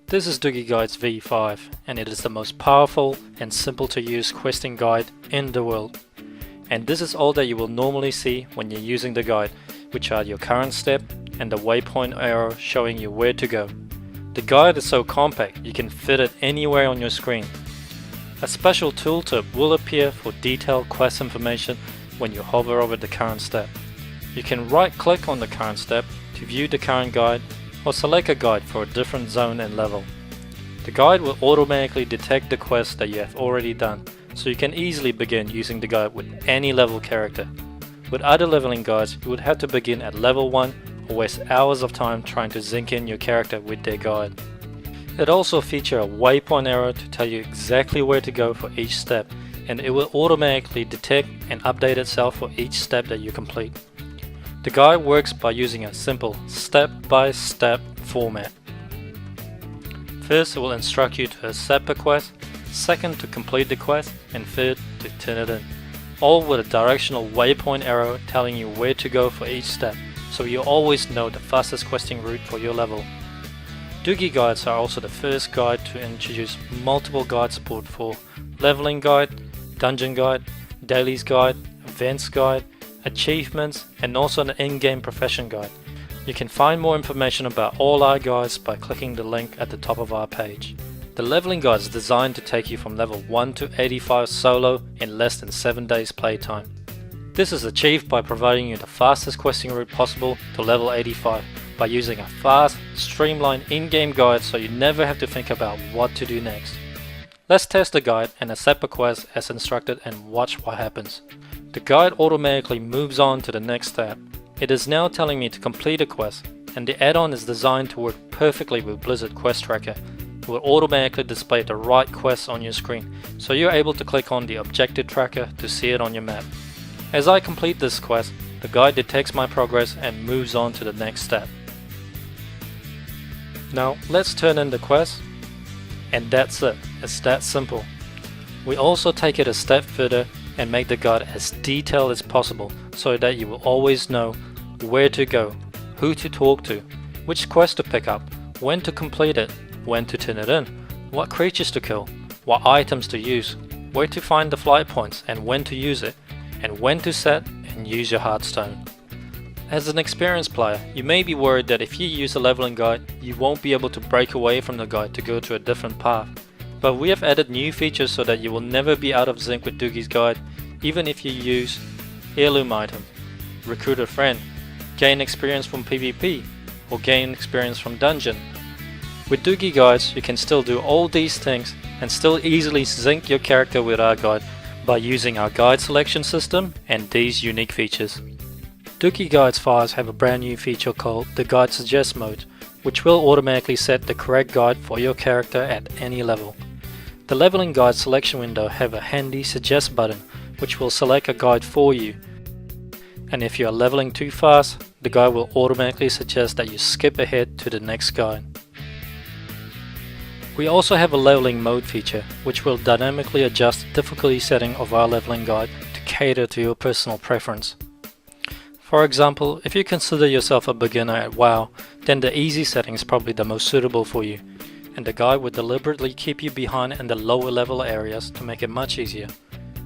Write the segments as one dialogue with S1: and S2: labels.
S1: This is Dugi Guide's V5, and it is the most powerful and simple to use questing guide in the world. And this is all that you will normally see when you're using the guide, which are your current step and the waypoint arrow showing you where to go. The guide is so compact you can fit it anywhere on your screen. A special tooltip will appear for detailed quest information when you hover over the current step. You can right click on the current step to view the current guide or select a guide for a different zone and level. The guide will automatically detect the quest that you have already done, so you can easily begin using the guide with any level character. With other leveling guides, you would have to begin at level 1 or waste hours of time trying to zinc in your character with their guide. It also features a waypoint arrow to tell you exactly where to go for each step, and it will automatically detect and update itself for each step that you complete. The guide works by using a simple step-by-step format. First, it will instruct you to accept a quest, second to complete the quest, and third to turn it in. All with a directional waypoint arrow telling you where to go for each step, so you always know the fastest questing route for your level. Dugi guides are also the first guide to introduce multiple guide support for leveling guide, dungeon guide, dailies guide, events guide, achievements, and also an in-game profession guide. You can find more information about all our guides by clicking the link at the top of our page. The leveling guide is designed to take you from level 1 to 85 solo in less than 7 days playtime. This is achieved by providing you the fastest questing route possible to level 85 by using a fast, streamlined in-game guide so you never have to think about what to do next. Let's test the guide and accept a quest as instructed and watch what happens. The guide automatically moves on to the next step. It is now telling me to complete a quest, and the add-on is designed to work perfectly with Blizzard Quest Tracker. It will automatically display the right quests on your screen, so you're able to click on the objective tracker to see it on your map. As I complete this quest, the guide detects my progress and moves on to the next step. Now let's turn in the quest, and that's it. It's that simple. We also take it a step further and make the guide as detailed as possible so that you will always know where to go, who to talk to, which quest to pick up, when to complete it, when to turn it in, what creatures to kill, what items to use, where to find the flight points and when to use it, and when to set and use your heartstone. As an experienced player, you may be worried that if you use a leveling guide, you won't be able to break away from the guide to go to a different path. But we have added new features so that you will never be out of sync with Dugi's guide, even if you use heirloom item, recruit a friend, gain experience from PvP, or gain experience from dungeon. With Dugi guides, you can still do all these things and still easily sync your character with our guide by using our guide selection system and these unique features. Dugi Guides files have a brand new feature called the Guide Suggest mode, which will automatically set the correct guide for your character at any level. The leveling guide selection window have a handy suggest button which will select a guide for you, and if you are leveling too fast, the guide will automatically suggest that you skip ahead to the next guide. We also have a leveling mode feature which will dynamically adjust the difficulty setting of our leveling guide to cater to your personal preference. For example, if you consider yourself a beginner at WoW, then the easy setting is probably the most suitable for you, and the guide will deliberately keep you behind in the lower level areas to make it much easier.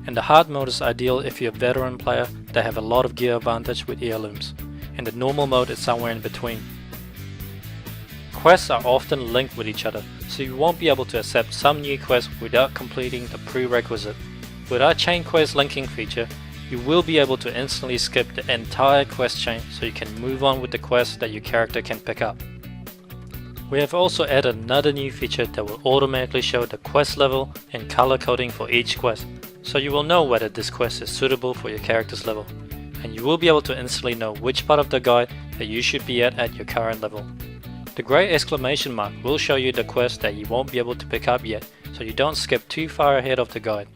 S1: And the hard mode is ideal if you're a veteran player that have a lot of gear advantage with heirlooms, and the normal mode is somewhere in between. Quests are often linked with each other, so you won't be able to accept some new quests without completing the prerequisite. With our chain quest linking feature, you will be able to instantly skip the entire quest chain so you can move on with the quests that your character can pick up. We have also added another new feature that will automatically show the quest level and color coding for each quest, so you will know whether this quest is suitable for your character's level, and you will be able to instantly know which part of the guide that you should be at your current level. The grey exclamation mark will show you the quest that you won't be able to pick up yet, so you don't skip too far ahead of the guide.